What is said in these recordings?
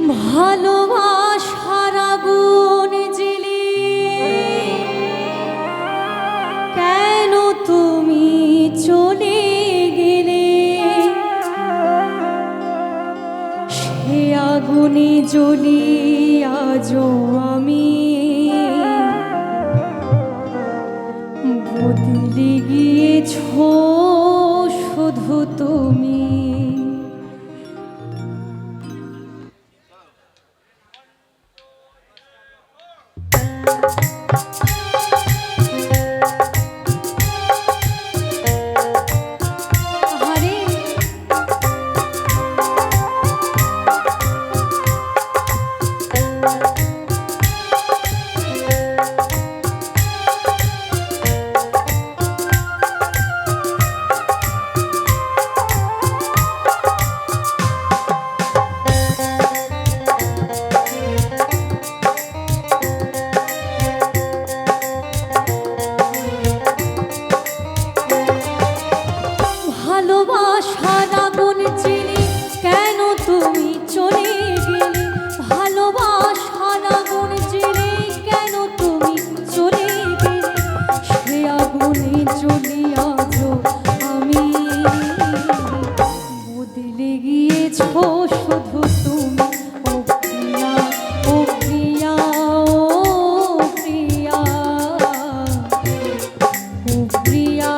ভালোবাসার আগুন জ্বেলে কেন তুমি চলে গেলে? সে আগুনে জ্বলি আজও আমি, বদলে গিয়েছ শুধু তুমি। ভালোবাসার আগুন জ্বেলে কেন তুমি চলে গেলে? ভালোবাসার আগুন জ্বেলে কেন তুমি চলে গেলে? সে আগুনে জ্বলি আজও আমি, বদলে গিয়েছ শুধু তুমি। ও প্রিয়া, ও প্রিয়া, ও প্রিয়া, ও প্রিয়া।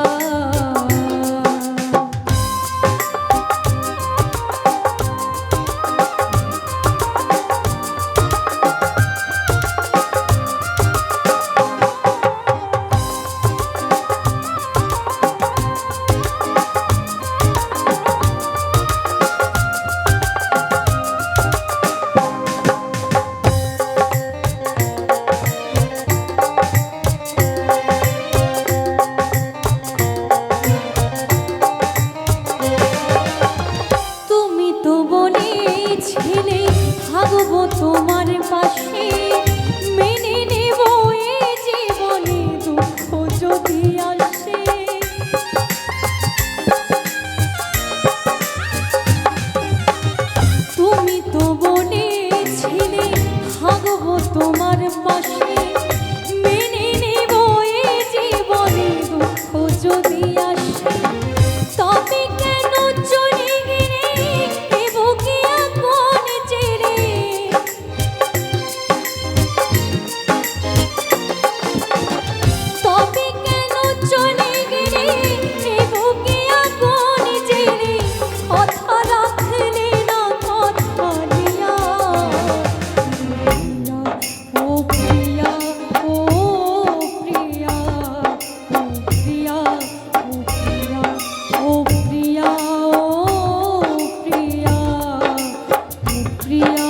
ছেলে থাকবো তোমার পাশে, মেনে নেব এ জীবনে দুঃখ যদি আসে। তুমি তো বলেছিলে থাকবো তোমার পাশে, মেনে নেব এ জীবনে দুঃখ যদি আসে। তবে কেন চলে গেলে এ বুকে আগুন জ্বেলে? তবে কেন চলে গেলে এ বুকে আগুন জ্বেলে? কথা রাখলে না কথা দিয়া। ও প্রিয়া, ও প্রিয়া, ও প্রিয়া, ও প্রিয়া, ও প্রিয়া, ও প্রিয়া, ও প্রিয়া।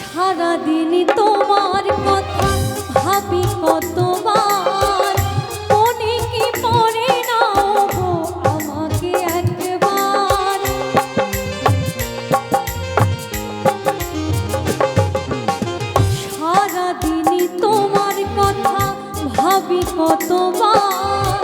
সারাদিন তোমার কথা ভাবি কতবার, মনে কি পড়ে না গো আমাকে একবার? সারাদিন তোমার কথা ভাবি কতবার,